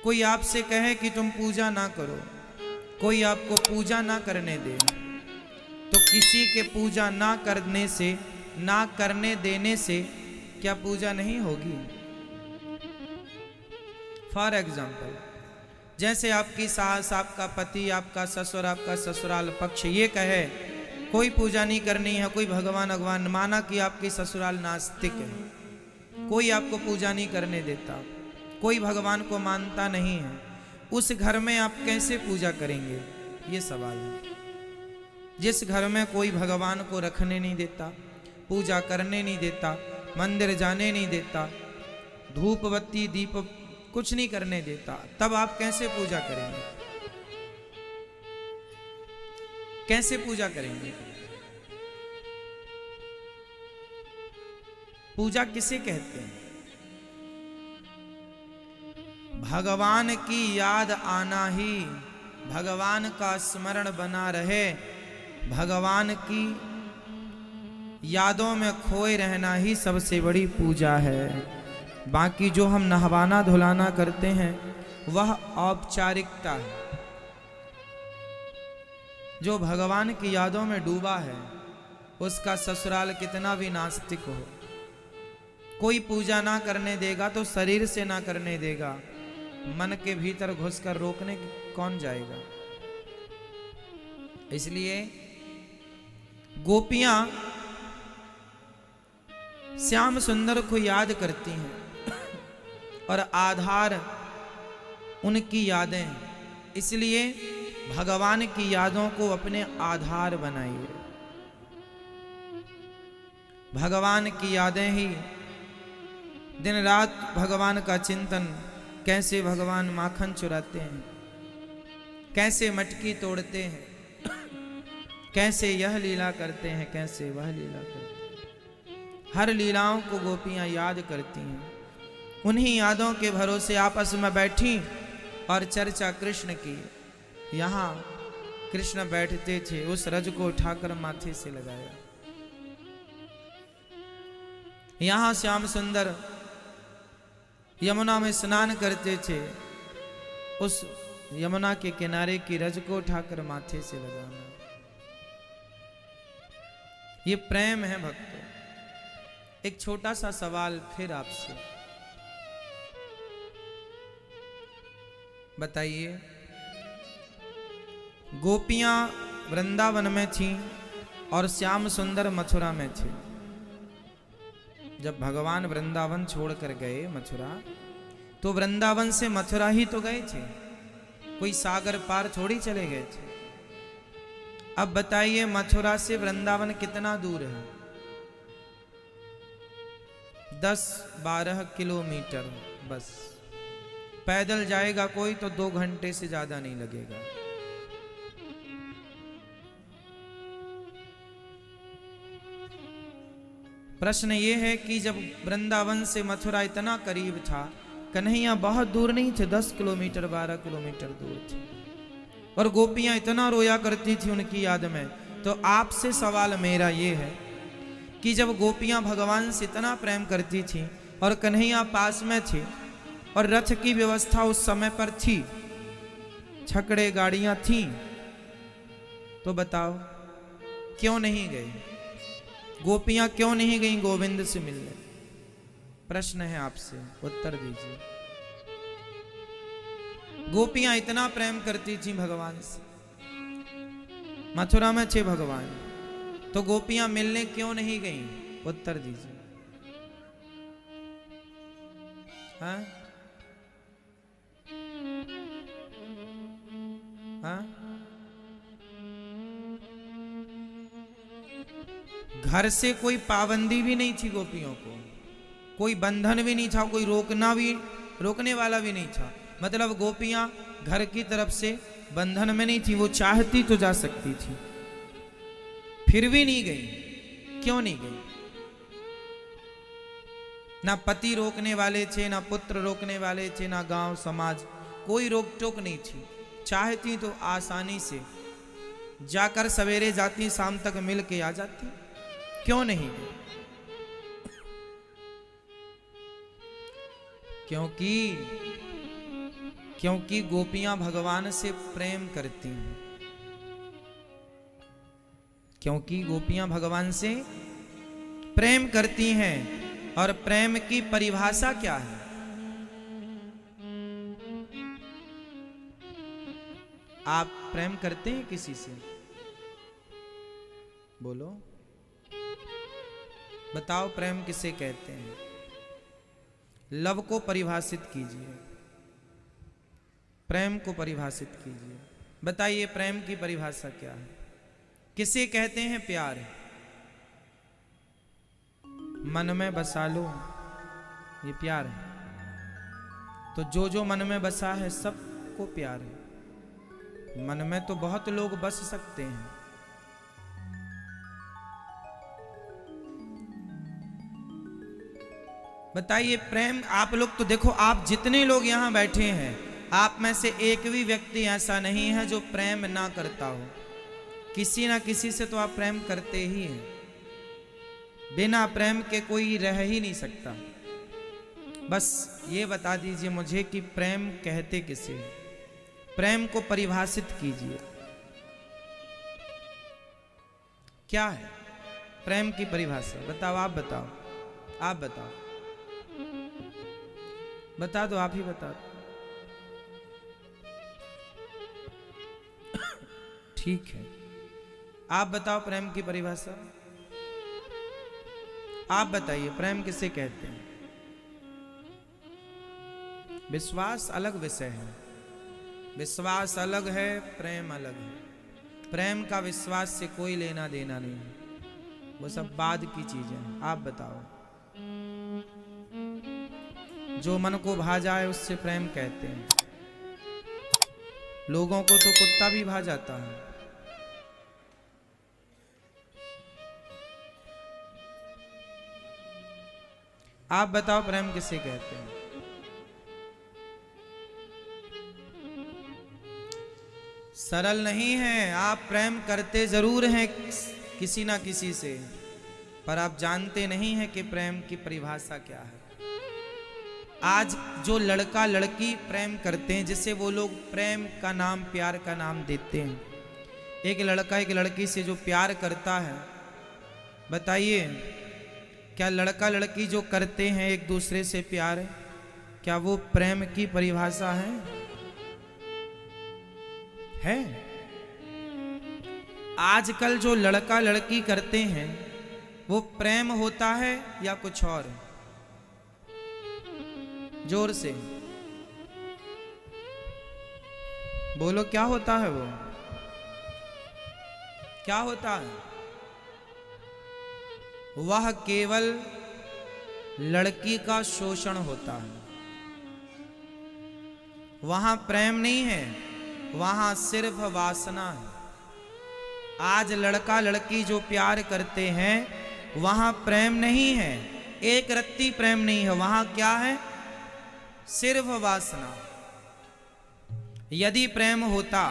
कोई आपसे कहे कि तुम पूजा ना करो, कोई आपको पूजा ना करने दे, तो किसी के पूजा ना करने से, ना करने देने से क्या पूजा नहीं होगी? फॉर एग्जाम्पल, जैसे आपकी सास, आपका पति, आपका ससुर, आपका ससुराल पक्ष ये कहे कोई पूजा नहीं करनी है, कोई भगवान भगवान, माना कि आपकी ससुराल नास्तिक है, कोई आपको पूजा नहीं करने देता, कोई भगवान को मानता नहीं है, उस घर में आप कैसे पूजा करेंगे? ये सवाल है। जिस घर में कोई भगवान को रखने नहीं देता, पूजा करने नहीं देता, मंदिर जाने नहीं देता, धूप बत्ती दीप कुछ नहीं करने देता, तब आप कैसे पूजा करेंगे? कैसे पूजा करेंगे? पूजा किसे कहते हैं? भगवान की याद आना ही, भगवान का स्मरण बना रहे, भगवान की यादों में खोए रहना ही सबसे बड़ी पूजा है। बाकी जो हम नहवाना धुलाना करते हैं वह औपचारिकता है। जो भगवान की यादों में डूबा है उसका ससुराल कितना भी नास्तिक हो, कोई पूजा ना करने देगा तो शरीर से ना करने देगा, मन के भीतर घुसकर रोकने कौन जाएगा? इसलिए गोपियां श्याम सुंदर को याद करती हैं और आधार उनकी यादें, इसलिए भगवान की यादों को अपने आधार बनाइए। भगवान की यादें ही दिन रात भगवान का चिंतन, कैसे भगवान माखन चुराते हैं, कैसे मटकी तोड़ते हैं, कैसे यह लीला करते हैं, कैसे वह लीला करते हैं, हर लीलाओं को गोपियां याद करती हैं। उन्हीं यादों के भरोसे आपस में बैठी और चर्चा कृष्ण की। यहाँ कृष्ण बैठते थे, उस रज को उठाकर माथे से लगाया। यहाँ श्याम सुंदर यमुना में स्नान करते थे, उस यमुना के किनारे की रज को उठाकर माथे से लगाना। ये प्रेम है भक्तों। एक छोटा सा सवाल फिर आपसे, बताइए, गोपियां वृंदावन में थीं और श्याम सुंदर मथुरा में थे। जब भगवान वृंदावन छोड़कर गए मथुरा, तो वृंदावन से मथुरा ही तो गए थे, कोई सागर पार थोड़ी चले गए थे। अब बताइए मथुरा से वृंदावन कितना दूर है? 10-12 किलोमीटर बस। पैदल जाएगा कोई तो 2 घंटे से ज्यादा नहीं लगेगा। प्रश्न ये है कि जब वृंदावन से मथुरा इतना करीब था, कन्हैया बहुत दूर नहीं थे, 10 किलोमीटर 12 किलोमीटर दूर थे, और गोपियां इतना रोया करती थी उनकी याद में। तो आपसे सवाल मेरा ये है कि जब गोपियां भगवान से इतना प्रेम करती थी और कन्हैया पास में थे और रथ की व्यवस्था उस समय पर थी, छकड़े गाड़ियां थी, तो बताओ क्यों नहीं गई? गोपियां क्यों नहीं गई गोविंद से मिलने? प्रश्न है आपसे, उत्तर दीजिए। गोपियां इतना प्रेम करती थी भगवान से, मथुरा में थे भगवान, तो गोपियां मिलने क्यों नहीं गईं? उत्तर दीजिए। हाँ? हाँ? घर से कोई पाबंदी भी नहीं थी गोपियों को, कोई बंधन भी नहीं था, कोई रोकने वाला भी नहीं था। मतलब गोपियां घर की तरफ से बंधन में नहीं थी, वो चाहती तो जा सकती थी, फिर भी नहीं गई। क्यों नहीं गई? ना पति रोकने वाले थे, ना पुत्र रोकने वाले थे, ना गांव समाज, कोई रोक टोक नहीं थी। चाहती तो आसानी से जाकर सवेरे जाती, शाम तक मिल के आ जाती। क्यों नहीं गई? क्योंकि क्योंकि गोपियां भगवान से प्रेम करती हैं, क्योंकि गोपियां भगवान से प्रेम करती हैं। और प्रेम की परिभाषा क्या है? आप प्रेम करते हैं किसी से? बोलो, बताओ प्रेम किसे कहते हैं? लव को परिभाषित कीजिए, प्रेम को परिभाषित कीजिए। बताइए प्रेम की परिभाषा क्या है? किसे कहते हैं प्यार? मन में बसा लो, ये प्यार है। तो जो मन में बसा है सबको प्यार है। मन में तो बहुत लोग बस सकते हैं, बताइए प्रेम। आप लोग तो देखो, आप जितने लोग यहां बैठे हैं, आप में से एक भी व्यक्ति ऐसा नहीं है जो प्रेम ना करता हो। किसी ना किसी से तो आप प्रेम करते ही हैं। बिना प्रेम के कोई रह ही नहीं सकता। बस ये बता दीजिए मुझे कि प्रेम कहते किसे हैं? प्रेम को परिभाषित कीजिए, क्या है प्रेम की परिभाषा? बताओ, आप बताओ, आप बताओ, बता दो, आप ही बता दो। ठीक है, आप बताओ प्रेम की परिभाषा। आप बताइए प्रेम किसे कहते हैं? विश्वास अलग विषय है, विश्वास अलग है, प्रेम अलग है। प्रेम का विश्वास से कोई लेना देना नहीं है, वो सब बाद की चीजें हैं। आप बताओ, जो मन को भा जाए उससे प्रेम कहते हैं। लोगों को तो कुत्ता भी भा जाता है। आप बताओ प्रेम किसे कहते हैं? सरल नहीं है। आप प्रेम करते जरूर हैं किसी ना किसी से, पर आप जानते नहीं हैं कि प्रेम की परिभाषा क्या है। आज जो लड़का लड़की प्रेम करते हैं, जिसे वो लोग प्रेम का नाम, प्यार का नाम देते हैं, एक लड़का एक लड़की से जो प्यार करता है, बताइए क्या लड़का लड़की जो करते हैं एक दूसरे से प्यार, क्या वो प्रेम की परिभाषा है? आजकल जो लड़का लड़की करते हैं वो प्रेम होता है या कुछ और? जोर से बोलो, क्या होता है वो? क्या होता है? वह केवल लड़की का शोषण होता है। वहां प्रेम नहीं है, वहां सिर्फ वासना है। आज लड़का लड़की जो प्यार करते हैं वहां प्रेम नहीं है, एक रत्ती प्रेम नहीं है, वहां क्या है? सिर्फ वासना। यदि प्रेम होता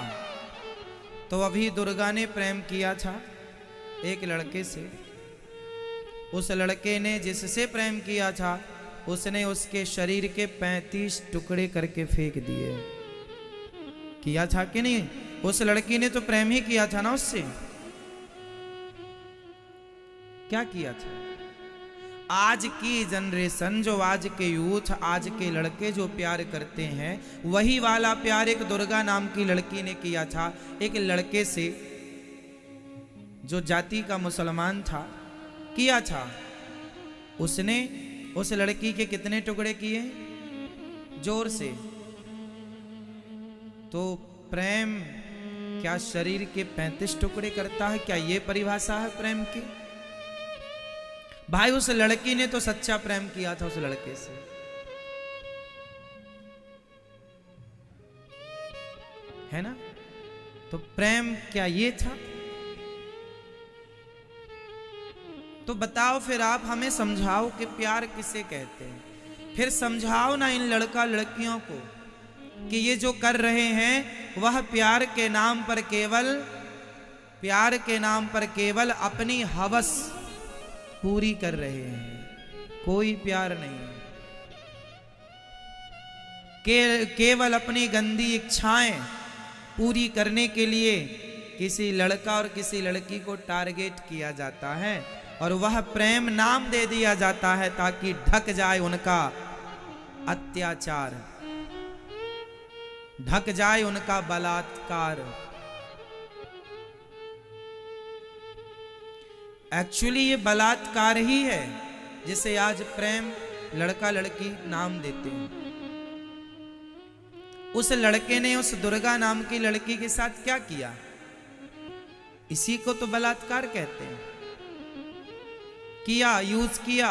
तो अभी दुर्गा ने प्रेम किया था एक लड़के से। उस लड़के ने जिससे प्रेम किया था उसने उसके शरीर के 35 टुकड़े करके फेंक दिए। किया था कि नहीं? उस लड़की ने तो प्रेम ही किया था ना उससे। क्या किया था? आज की जनरेशन, जो आज के यूथ, आज के लड़के जो प्यार करते हैं, वही वाला प्यार एक दुर्गा नाम की लड़की ने किया था एक लड़के से, जो जाति का मुसलमान था, किया था। उसने उस लड़की के कितने टुकड़े किए? जोर से। तो प्रेम क्या शरीर के 35 टुकड़े करता है? क्या ये परिभाषा है प्रेम की? भाई उस लड़की ने तो सच्चा प्रेम किया था उस लड़के से, है ना? तो प्रेम क्या ये था? तो बताओ फिर, आप हमें समझाओ कि प्यार किसे कहते हैं। फिर समझाओ ना इन लड़का लड़कियों को कि ये जो कर रहे हैं वह प्यार के नाम पर केवल अपनी हवस पूरी कर रहे हैं, कोई प्यार नहीं। केवल अपनी गंदी इच्छाएं पूरी करने के लिए किसी लड़का और किसी लड़की को टारगेट किया जाता है और वह प्रेम नाम दे दिया जाता है ताकि ढक जाए उनका अत्याचार, ढक जाए उनका बलात्कार। एक्चुअली ये बलात्कार ही है जिसे आज प्रेम लड़का लड़की नाम देते हैं। उस लड़के ने उस दुर्गा नाम की लड़की के साथ क्या किया, इसी को तो बलात्कार कहते हैं। किया, यूज किया,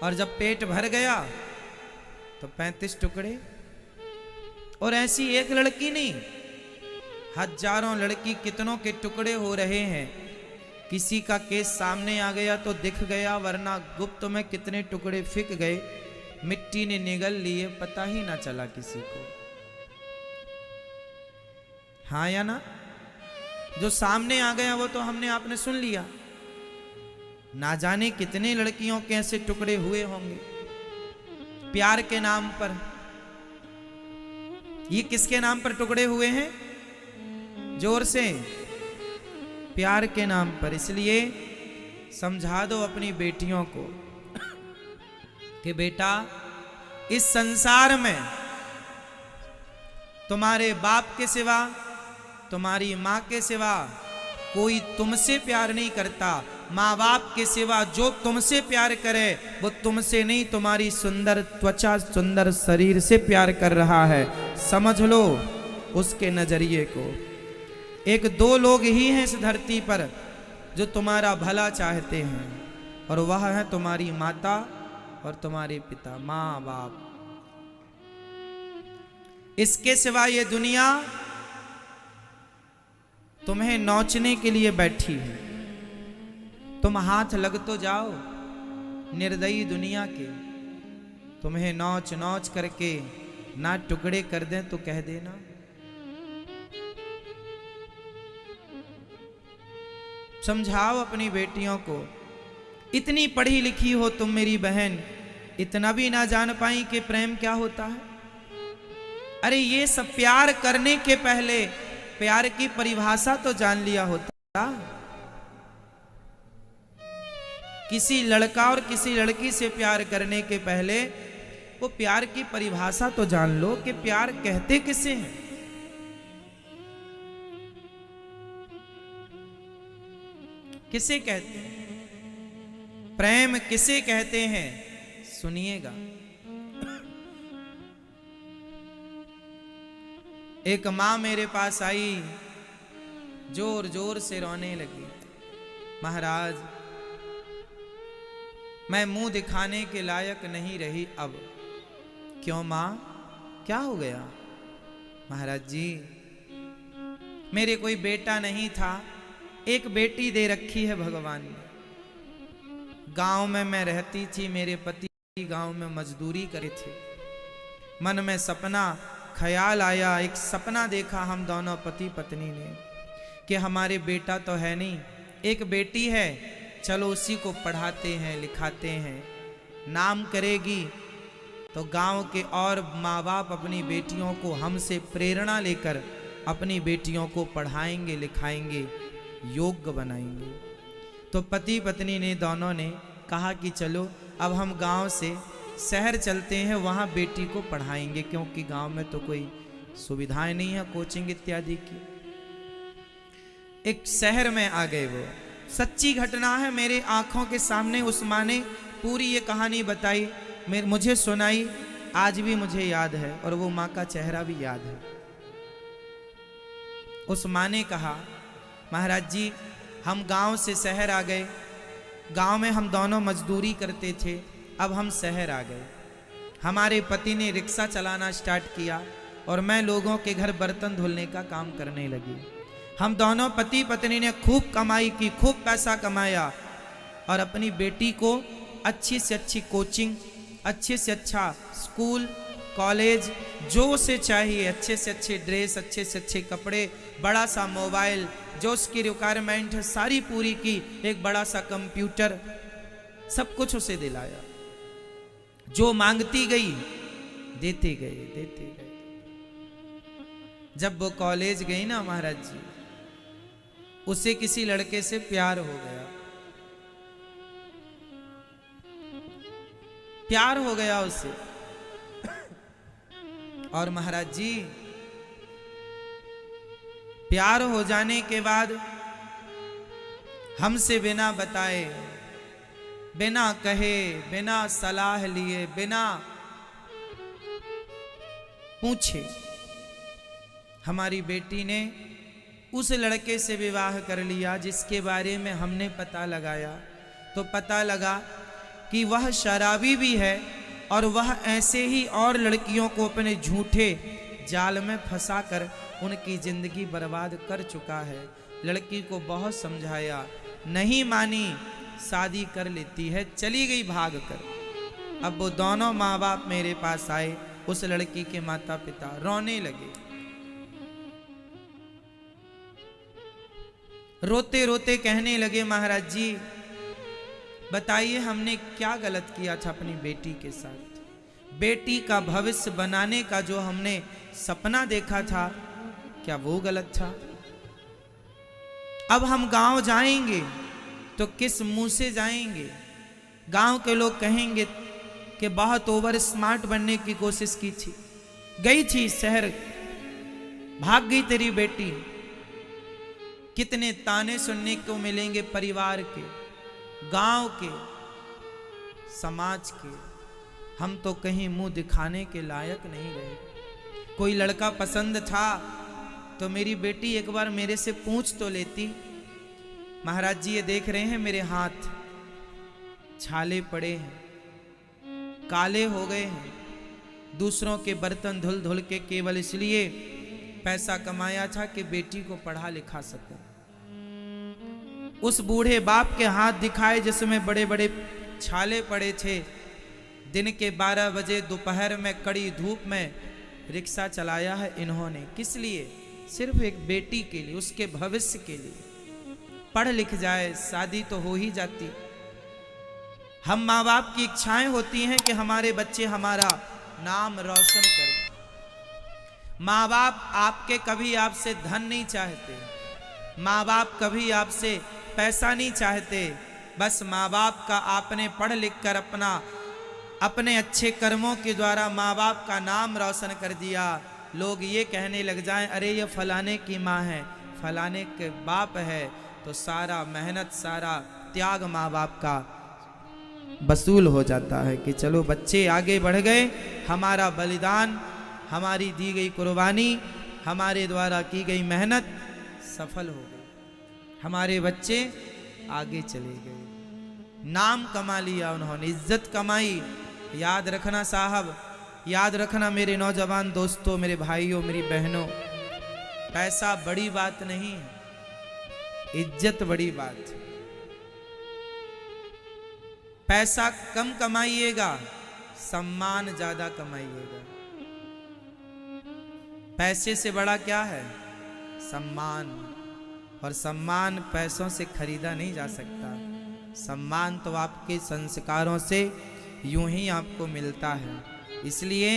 और जब पेट भर गया तो 35 टुकड़े। और ऐसी एक लड़की नहीं, हजारों लड़की कितनों के टुकड़े हो रहे हैं। किसी का केस सामने आ गया तो दिख गया, वरना गुप्त में कितने टुकड़े फिक गए, मिट्टी ने निगल लिए, पता ही ना चला किसी को। हाँ या ना? जो सामने आ गया वो तो हमने आपने सुन लिया, ना जाने कितने लड़कियों के ऐसे टुकड़े हुए होंगे प्यार के नाम पर। ये किसके नाम पर टुकड़े हुए हैं? जोर से, प्यार के नाम पर। इसलिए समझा दो अपनी बेटियों को कि बेटा, इस संसार में तुम्हारे बाप के सिवा, तुम्हारी माँ के सिवा कोई तुमसे प्यार नहीं करता। माँ बाप के सिवा जो तुमसे प्यार करे वो तुमसे नहीं, तुम्हारी सुंदर त्वचा, सुंदर शरीर से प्यार कर रहा है। समझ लो उसके नजरिए को। एक दो लोग ही हैं इस धरती पर जो तुम्हारा भला चाहते हैं, और वह है तुम्हारी माता और तुम्हारे पिता, माँ बाप। इसके सिवा ये दुनिया तुम्हें नोचने के लिए बैठी है। तुम हाथ लग तो जाओ निर्दयी दुनिया के, तुम्हें नोच नोच करके ना टुकड़े कर दें तो कह देना। समझाओ अपनी बेटियों को। इतनी पढ़ी लिखी हो तुम मेरी बहन, इतना भी ना जान पाई कि प्रेम क्या होता है? अरे ये सब प्यार करने के पहले प्यार की परिभाषा तो जान लिया होता। किसी लड़का और किसी लड़की से प्यार करने के पहले वो प्यार की परिभाषा तो जान लो कि प्यार कहते किसे हैं। किसे कहते हैं? प्रेम किसे कहते हैं? सुनिएगा। एक माँ मेरे पास आई, जोर जोर से रोने लगी, महाराज मैं मुंह दिखाने के लायक नहीं रही अब। क्यों माँ, क्या हो गया? महाराज जी मेरे कोई बेटा नहीं था, एक बेटी दे रखी है भगवान ने। गांव में मैं रहती थी, मेरे पति गांव में मजदूरी करे थे। मन में सपना ख्याल आया, एक सपना देखा हम दोनों पति पत्नी ने कि हमारे बेटा तो है नहीं, एक बेटी है, चलो उसी को पढ़ाते हैं लिखाते हैं, नाम करेगी तो गांव के और माँ बाप अपनी बेटियों को हमसे प्रेरणा लेकर अपनी बेटियों को पढ़ाएंगे लिखाएंगे, योग्य बनाएंगे। तो पति पत्नी ने दोनों ने कहा कि चलो अब हम गांव से शहर चलते हैं, वहाँ बेटी को पढ़ाएंगे, क्योंकि गांव में तो कोई सुविधाएं नहीं है कोचिंग इत्यादि की। एक शहर में आ गए। वो सच्ची घटना है, मेरे आंखों के सामने उस माँ ने पूरी ये कहानी बताई, मुझे सुनाई, आज भी मुझे याद है और वो माँ का चेहरा भी याद है। उस माँ ने कहा, महाराज जी हम गांव से शहर आ गए, गांव में हम दोनों मजदूरी करते थे, अब हम शहर आ गए। हमारे पति ने रिक्शा चलाना स्टार्ट किया और मैं लोगों के घर बर्तन धुलने का काम करने लगी। हम दोनों पति पत्नी ने खूब कमाई की, खूब पैसा कमाया और अपनी बेटी को अच्छी से अच्छी कोचिंग, अच्छे से अच्छा स्कूल कॉलेज जो उसे चाहिए, अच्छे से अच्छे ड्रेस, अच्छे से अच्छे कपड़े, बड़ा सा मोबाइल, जो उसकी रिक्वायरमेंट है सारी पूरी की, एक बड़ा सा कंप्यूटर, सब कुछ उसे दिलाया। जो मांगती गई देते गए देते गए। जब वो कॉलेज गई ना महाराज जी, उसे किसी लड़के से प्यार हो गया, प्यार हो गया उसे। और महाराज जी प्यार हो जाने के बाद हमसे बिना बताए, बिना कहे, बिना सलाह लिए, बिना पूछे हमारी बेटी ने उस लड़के से विवाह कर लिया जिसके बारे में हमने पता लगाया। तो पता लगा कि वह शराबी भी है और वह ऐसे ही और लड़कियों को अपने झूठे जाल में फंसाकर उनकी जिंदगी बर्बाद कर चुका है। लड़की को बहुत समझाया, नहीं मानी, शादी कर लेती है, चली गई भाग कर। अब वो दोनों माँ बाप मेरे पास आए, उस लड़की के माता पिता रोने लगे। रोते रोते कहने लगे, महाराज जी बताइए हमने क्या गलत किया था अपनी बेटी के साथ? बेटी का भविष्य बनाने का जो हमने सपना देखा था, क्या वो गलत था? अब हम गांव जाएंगे तो किस मुंह से जाएंगे? गांव के लोग कहेंगे कि बहुत ओवर स्मार्ट बनने की कोशिश की थी, गई थी शहर, भाग गई तेरी बेटी। कितने ताने सुनने को मिलेंगे परिवार के, गांव के, समाज के। हम तो कहीं मुंह दिखाने के लायक नहीं रहे। कोई लड़का पसंद था तो मेरी बेटी एक बार मेरे से पूछ तो लेती। महाराज जी ये देख रहे हैं मेरे हाथ छाले पड़े हैं, काले हो गए हैं, दूसरों के बर्तन धुल धुल के केवल इसलिए पैसा कमाया था कि बेटी को पढ़ा लिखा सकूं। उस बूढ़े बाप के हाथ दिखाए जिसमें बड़े बड़े छाले पड़े थे। दिन के 12 बजे दोपहर में कड़ी धूप में रिक्शा चलाया है इन्होंने, किस लिए? सिर्फ एक बेटी के लिए, उसके भविष्य के लिए। पढ़ लिख जाए, शादी तो हो ही जाती। हम माँ बाप की इच्छाएं होती हैं कि हमारे बच्चे हमारा नाम रोशन करें। माँ बाप आपके कभी आपसे धन नहीं चाहते, माँ बाप कभी आपसे पैसा नहीं चाहते। बस माँ बाप का आपने पढ़ लिख कर अपने अच्छे कर्मों के द्वारा माँ बाप का नाम रोशन कर दिया। लोग ये कहने लग जाएं, अरे ये फलाने की माँ है, फलाने के बाप है, तो सारा मेहनत, सारा त्याग माँ बाप का वसूल हो जाता है कि चलो बच्चे आगे बढ़ गए, हमारा बलिदान, हमारी दी गई कुर्बानी, हमारे द्वारा की गई मेहनत सफल हो गई, हमारे बच्चे आगे चले गए, नाम कमा लिया उन्होंने, इज्जत कमाई। याद रखना साहब, याद रखना मेरे नौजवान दोस्तों, मेरे भाइयों, मेरी बहनों, पैसा बड़ी बात नहीं है, इज्जत बड़ी बात है। पैसा कम कमाइएगा, सम्मान ज्यादा कमाइएगा। पैसे से बड़ा क्या है? सम्मान। और सम्मान पैसों से खरीदा नहीं जा सकता। सम्मान तो आपके संस्कारों से यूं ही आपको मिलता है। इसलिए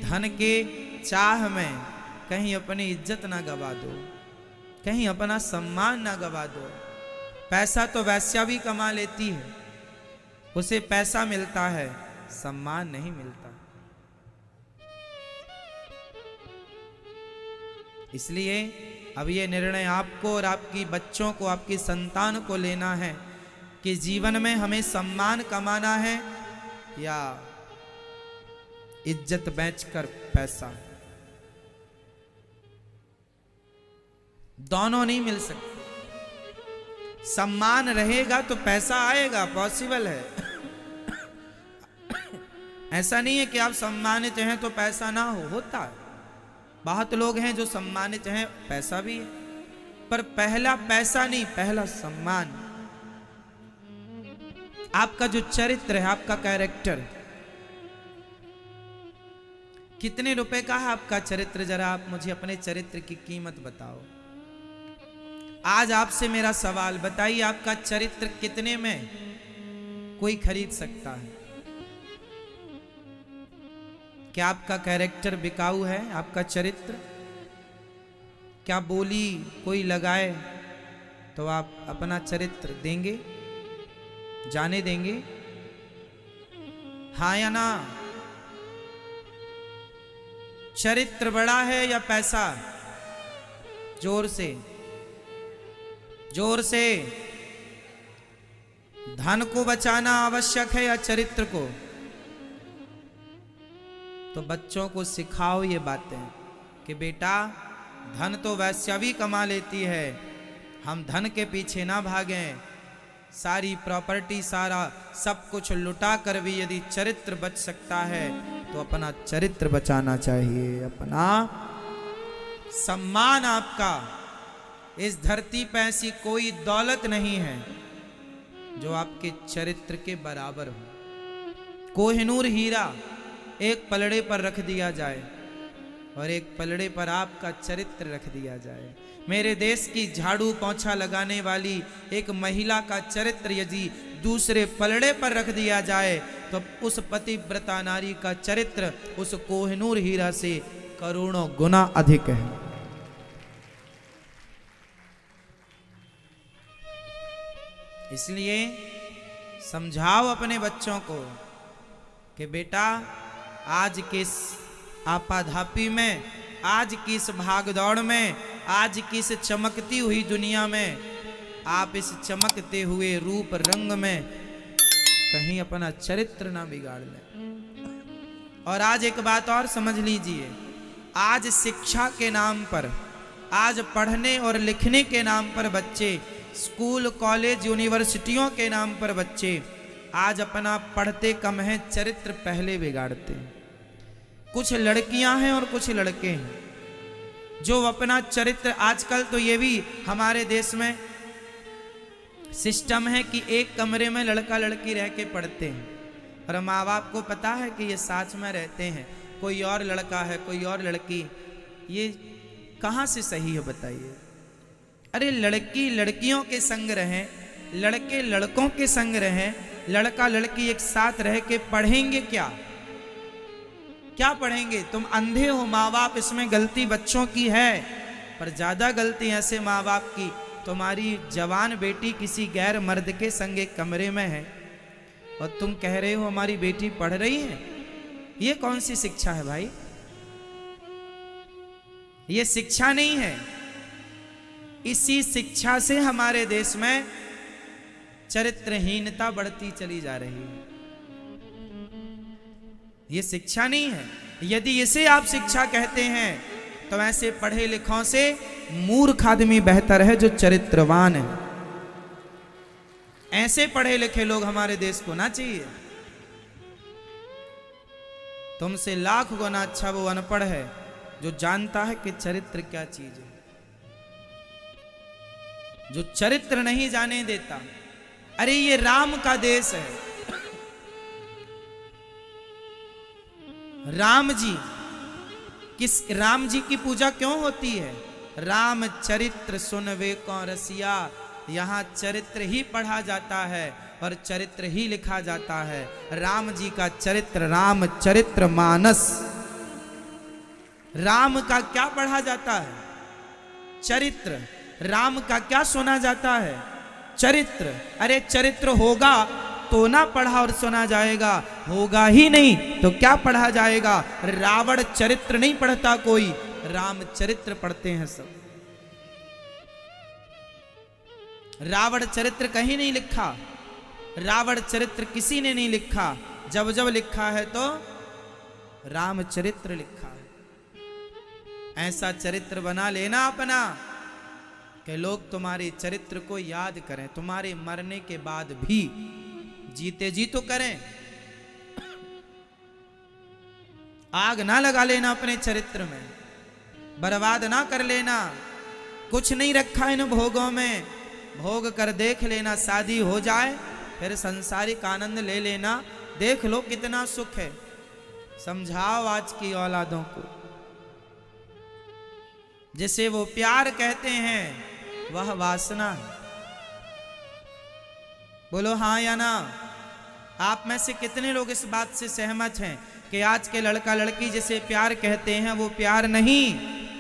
धन के चाह में कहीं अपनी इज्जत ना गवा दो, कहीं अपना सम्मान ना गवा दो। पैसा तो वैश्या भी कमा लेती है, उसे पैसा मिलता है, सम्मान नहीं मिलता। इसलिए अब ये निर्णय आपको और आपकी बच्चों को, आपकी संतान को लेना है कि जीवन में हमें सम्मान कमाना है या इज्जत बेचकर पैसा। दोनों नहीं मिल सकते। सम्मान रहेगा तो पैसा आएगा, पॉसिबल है। ऐसा नहीं है कि आप सम्मानित हैं तो पैसा ना हो, होता है। बहुत लोग हैं जो सम्मानित हैं, पैसा भी है, पर पहला पैसा नहीं, पहला सम्मान। आपका जो चरित्र है, आपका कैरेक्टर, कितने रुपए का है आपका चरित्र? जरा आप मुझे अपने चरित्र की कीमत बताओ। आज आपसे मेरा सवाल, बताइए आपका चरित्र कितने में कोई खरीद सकता है? क्या आपका कैरेक्टर बिकाऊ है? आपका चरित्र? क्या बोली कोई लगाए तो आप अपना चरित्र देंगे, जाने देंगे? हाँ या ना? चरित्र बड़ा है या पैसा? जोर से, जोर से। धन को बचाना आवश्यक है या चरित्र को? तो बच्चों को सिखाओ ये बातें कि बेटा धन तो वैश्या भी कमा लेती है, हम धन के पीछे ना भागें। सारी प्रॉपर्टी, सारा सब कुछ लुटा कर भी यदि चरित्र बच सकता है तो अपना चरित्र बचाना चाहिए। अपना सम्मान, आपका इस धरती पर ऐसी कोई दौलत नहीं है जो आपके चरित्र के बराबर हो। कोहिनूर हीरा एक पलड़े पर रख दिया जाए और एक पलड़े पर आपका चरित्र रख दिया जाए। मेरे देश की झाड़ू पोंछा लगाने वाली एक महिला का चरित्र यदि दूसरे पलड़े पर रख दिया जाए तो उस पतिव्रता नारी का चरित्र उस कोहिनूर हीरा से करोड़ों गुना अधिक है। इसलिए समझाओ अपने बच्चों को कि बेटा आज के इस आपाधापी में, आज की इस भागदौड़ में, आज की इस चमकती हुई दुनिया में, आप इस चमकते हुए रूप रंग में कहीं अपना चरित्र ना बिगाड़ लें। और आज एक बात और समझ लीजिए, आज शिक्षा के नाम पर, आज पढ़ने और लिखने के नाम पर बच्चे, स्कूल कॉलेज यूनिवर्सिटियों के नाम पर बच्चे आज अपना पढ़ते कम है, चरित्र पहले बिगाड़ते हैं। कुछ लड़कियां हैं और कुछ लड़के हैं जो अपना चरित्र, आजकल तो ये भी हमारे देश में सिस्टम है कि एक कमरे में लड़का लड़की रह के पढ़ते हैं और माँ बाप को पता है कि ये साथ में रहते हैं, कोई और लड़का है कोई और लड़की। ये कहाँ से सही है बताइए? अरे लड़की लड़कियों के संग रहें, लड़के लड़कों के संग रहें, लड़का लड़की एक साथ रह के पढ़ेंगे क्या? क्या पढ़ेंगे? तुम अंधे हो माँ बाप, इसमें गलती बच्चों की है, पर ज्यादा गलती ऐसे माँ बाप की, तुम्हारी जवान बेटी किसी गैर मर्द के संग एक कमरे में है और तुम कह रहे हो हमारी बेटी पढ़ रही है। ये कौन सी शिक्षा है भाई? ये शिक्षा नहीं है। इसी शिक्षा से हमारे देश में चरित्रहीनता बढ़ती चली जा रही है। ये शिक्षा नहीं है। यदि इसे आप शिक्षा कहते हैं तो ऐसे पढ़े लिखों से मूर्ख आदमी बेहतर है जो चरित्रवान है। ऐसे पढ़े लिखे लोग हमारे देश को ना चाहिए। तुमसे लाख गुना अच्छा वो अनपढ़ है जो जानता है कि चरित्र क्या चीज है, जो चरित्र नहीं जाने देता। अरे ये राम का देश है। राम जी की पूजा क्यों होती है? राम चरित्र सुनवे को रसिया, यहाँ चरित्र ही पढ़ा जाता है और चरित्र ही लिखा जाता है। राम जी का चरित्र, राम चरित्र मानस, राम का क्या पढ़ा जाता है? चरित्र। राम का क्या सुना जाता है? चरित्र। अरे चरित्र होगा तो ना पढ़ा और सुना जाएगा, होगा ही नहीं तो क्या पढ़ा जाएगा? रावण चरित्र नहीं पढ़ता कोई, राम चरित्र पढ़ते हैं सब। रावण चरित्र कहीं नहीं लिखा, रावण चरित्र किसी ने नहीं लिखा। जब जब लिखा है तो राम चरित्र लिखा है। ऐसा चरित्र बना लेना अपना कि लोग तुम्हारे चरित्र को याद करें, तुम्हारे मरने के बाद भी। जीते जी तो करें, आग ना लगा लेना अपने चरित्र में, बर्बाद ना कर लेना। कुछ नहीं रखा इन भोगों में, भोग कर देख लेना। शादी हो जाए फिर संसारिक आनंद ले लेना, देख लो कितना सुख है। समझाओ आज की औलादों को। जिसे वो प्यार कहते हैं वह वासना है। बोलो हाँ या ना? आप में से कितने लोग इस बात से सहमत हैं कि आज के लड़का लड़की जिसे प्यार कहते हैं वो प्यार नहीं,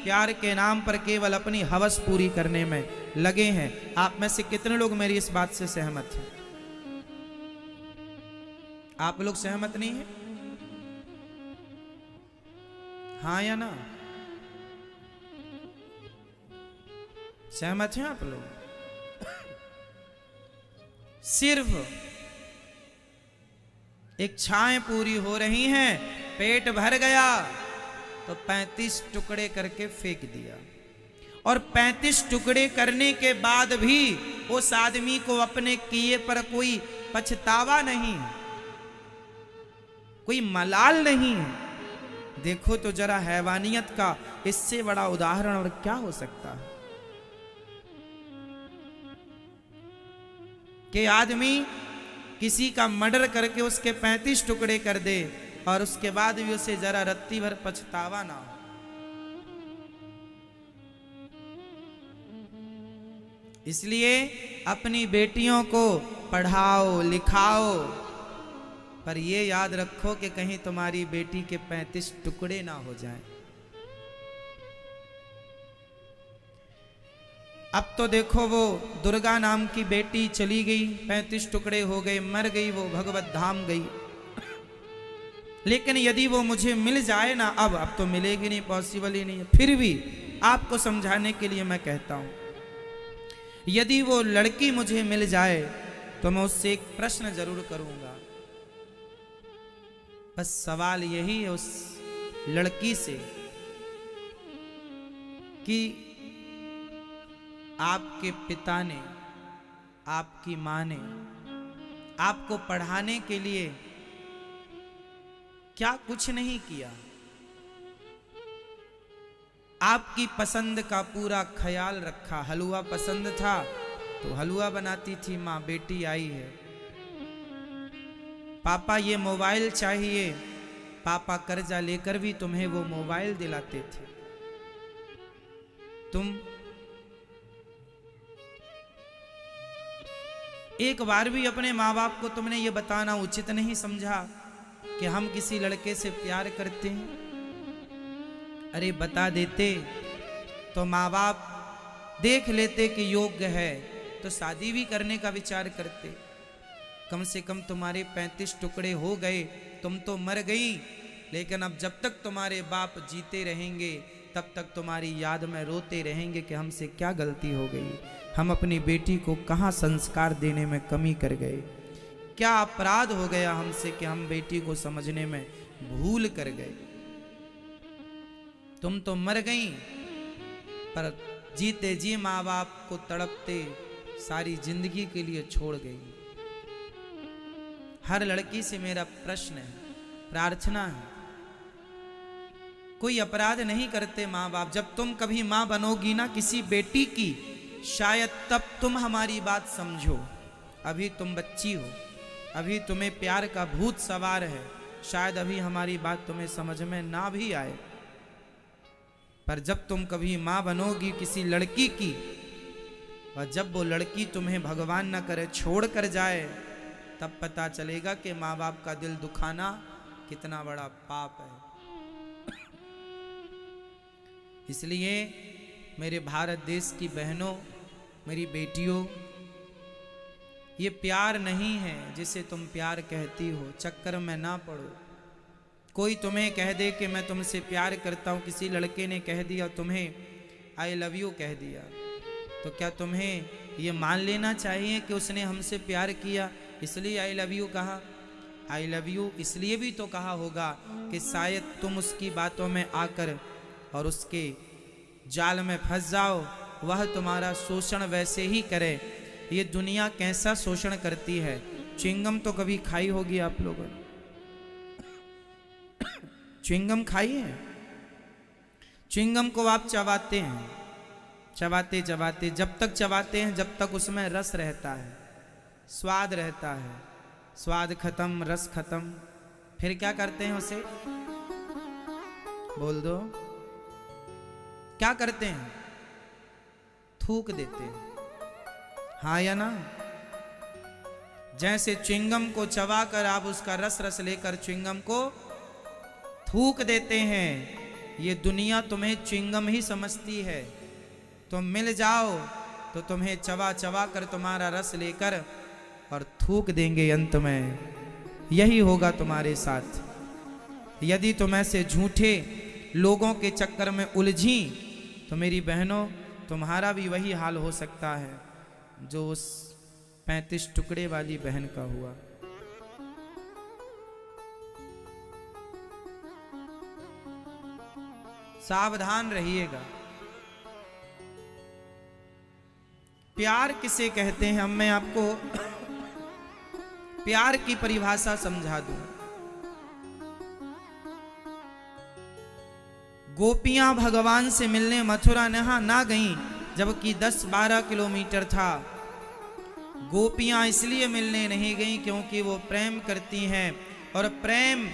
प्यार के नाम पर केवल अपनी हवस पूरी करने में लगे हैं। आप में से कितने लोग मेरी इस बात से सहमत हैं? आप लोग सहमत नहीं हैं? हाँ या ना? सहमत हैं आप लोग? सिर्फ इच्छाएं पूरी हो रही हैं, पेट भर गया तो 35 टुकड़े करके फेंक दिया, और 35 टुकड़े करने के बाद भी उस आदमी को अपने किए पर कोई पछतावा नहीं, कोई मलाल नहीं है। देखो तो जरा हैवानियत का इससे बड़ा उदाहरण और क्या हो सकता है कि आदमी किसी का मर्डर करके उसके 35 टुकड़े कर दे और उसके बाद भी उसे जरा रत्ती भर पछतावा ना हो। इसलिए अपनी बेटियों को पढ़ाओ लिखाओ, पर ये याद रखो कि कहीं तुम्हारी बेटी के 35 टुकड़े ना हो जाएं। अब तो देखो वो दुर्गा नाम की बेटी चली गई, 35 टुकड़े हो गए, मर गई, वो भगवत धाम गई। लेकिन यदि वो मुझे मिल जाए ना, अब तो मिलेगी नहीं, पॉसिबल ही नहीं है। फिर भी आपको समझाने के लिए मैं कहता हूं, यदि वो लड़की मुझे मिल जाए तो मैं उससे एक प्रश्न जरूर करूंगा। बस सवाल यही है उस लड़की से कि आपके पिता ने, आपकी मां ने आपको पढ़ाने के लिए क्या कुछ नहीं किया? आपकी पसंद का पूरा ख्याल रखा। हलवा पसंद था तो हलवा बनाती थी मां, बेटी आई है। पापा ये मोबाइल चाहिए, पापा कर्जा लेकर भी तुम्हें वो मोबाइल दिलाते थे। तुम एक बार भी अपने माँ बाप को तुमने ये बताना उचित नहीं समझा कि हम किसी लड़के से प्यार करते हैं? अरे बता देते तो माँ बाप देख लेते कि योग्य है तो शादी भी करने का विचार करते। कम से कम तुम्हारे 35 टुकड़े हो गए, तुम तो मर गई, लेकिन अब जब तक तुम्हारे बाप जीते रहेंगे तब तक तुम्हारी याद में रोते रहेंगे कि हमसे क्या गलती हो गई, हम अपनी बेटी को कहाँ संस्कार देने में कमी कर गए, क्या अपराध हो गया हमसे कि हम बेटी को समझने में भूल कर गए। तुम तो मर गई, पर जीते जी माँ बाप को तड़पते सारी जिंदगी के लिए छोड़ गई। हर लड़की से मेरा प्रश्न है, प्रार्थना है, कोई अपराध नहीं करते माँ बाप। जब तुम कभी माँ बनोगी ना किसी बेटी की, शायद तब तुम हमारी बात समझो। अभी तुम बच्ची हो, अभी तुम्हें प्यार का भूत सवार है, शायद अभी हमारी बात तुम्हें समझ में ना भी आए, पर जब तुम कभी माँ बनोगी किसी लड़की की, और जब वो लड़की तुम्हें भगवान न करे छोड़ कर जाए, तब पता चलेगा कि माँ बाप का दिल दुखाना कितना बड़ा पाप है। इसलिए मेरे भारत देश की बहनों, मेरी बेटियों, ये प्यार नहीं है जिसे तुम प्यार कहती हो, चक्कर में ना पड़ो। कोई तुम्हें कह दे कि मैं तुमसे प्यार करता हूँ, किसी लड़के ने कह दिया तुम्हें आई लव यू कह दिया, तो क्या तुम्हें ये मान लेना चाहिए कि उसने हमसे प्यार किया इसलिए आई लव यू कहा? आई लव यू इसलिए भी तो कहा होगा कि शायद तुम उसकी बातों में आकर और उसके जाल में फंस जाओ, वह तुम्हारा शोषण वैसे ही करे। ये दुनिया कैसा शोषण करती है। च्युइंगम तो कभी खाई होगी आप लोगों ने? च्युइंगम खाई है? च्युइंगम को आप चबाते हैं, चबाते चबाते, जब तक चबाते हैं जब तक उसमें रस रहता है, स्वाद रहता है, स्वाद खत्म, रस खत्म, फिर क्या करते हैं उसे? बोल दो, क्या करते हैं? थूक देते हैं, हाँ या ना? जैसे च्युइंगम को चबाकर आप उसका रस लेकर च्युइंगम को थूक देते हैं। ये दुनिया तुम्हें च्युइंगम ही समझती है। तुम मिल जाओ तो तुम्हें चबा चबा कर तुम्हारा रस लेकर और थूक देंगे। अंत में यही होगा तुम्हारे साथ। यदि तुम ऐसे झूठे लोगों के चक्कर में उलझी तो मेरी बहनों, तुम्हारा भी वही हाल हो सकता है जो उस 35 टुकड़े वाली बहन का हुआ। सावधान रहिएगा। प्यार किसे कहते हैं, हम मैं आपको प्यार की परिभाषा समझा दूं। गोपियां भगवान से मिलने मथुरा ना गईं, जबकि 10-12 किलोमीटर था। गोपियां इसलिए मिलने नहीं गईं क्योंकि वो प्रेम करती हैं, और प्रेम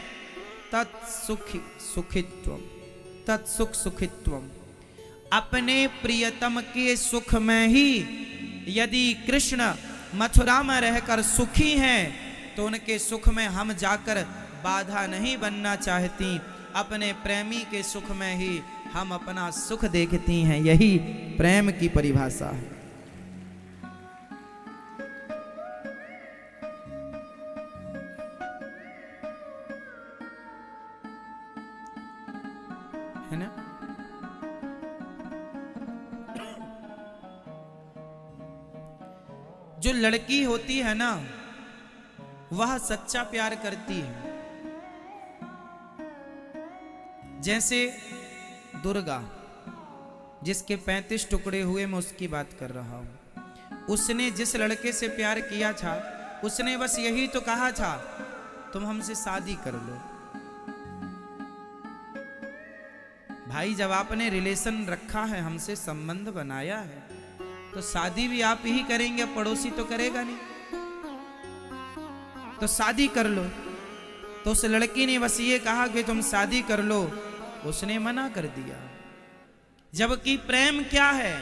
तत्सुख सुखित्वम। अपने प्रियतम के सुख में ही यदि कृष्ण मथुरा में रहकर सुखी हैं तो उनके सुख में हम जाकर बाधा नहीं बनना चाहती। अपने प्रेमी के सुख में ही हम अपना सुख देखती हैं। यही प्रेम की परिभाषा है ना। जो लड़की होती है ना, वह सच्चा प्यार करती है। जैसे दुर्गा, जिसके 35 टुकड़े हुए, मैं उसकी बात कर रहा हूं। उसने जिस लड़के से प्यार किया था, उसने बस यही तो कहा था, तुम हमसे शादी कर लो। भाई, जब आपने रिलेशन रखा है, हमसे संबंध बनाया है, तो शादी भी आप ही करेंगे, पड़ोसी तो करेगा नहीं। तो शादी कर लो। तो उस लड़की ने बस ये कहा कि तुम शादी कर लो, उसने मना कर दिया। जबकि प्रेम क्या है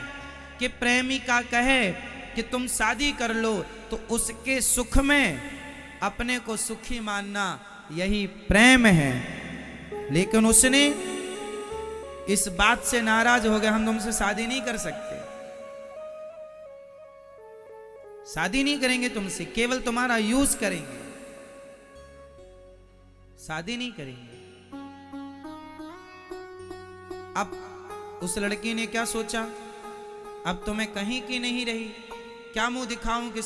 कि प्रेमिका कहे कि तुम शादी कर लो तो उसके सुख में अपने को सुखी मानना, यही प्रेम है। लेकिन उसने इस बात से नाराज हो गया, हम तुमसे शादी नहीं कर सकते, शादी नहीं करेंगे तुमसे, केवल तुम्हारा यूज करेंगे, शादी नहीं करेंगे। अब उस लड़की ने क्या सोचा, अब तो मैं कहीं की नहीं रही, क्या मुंह दिखाऊं किस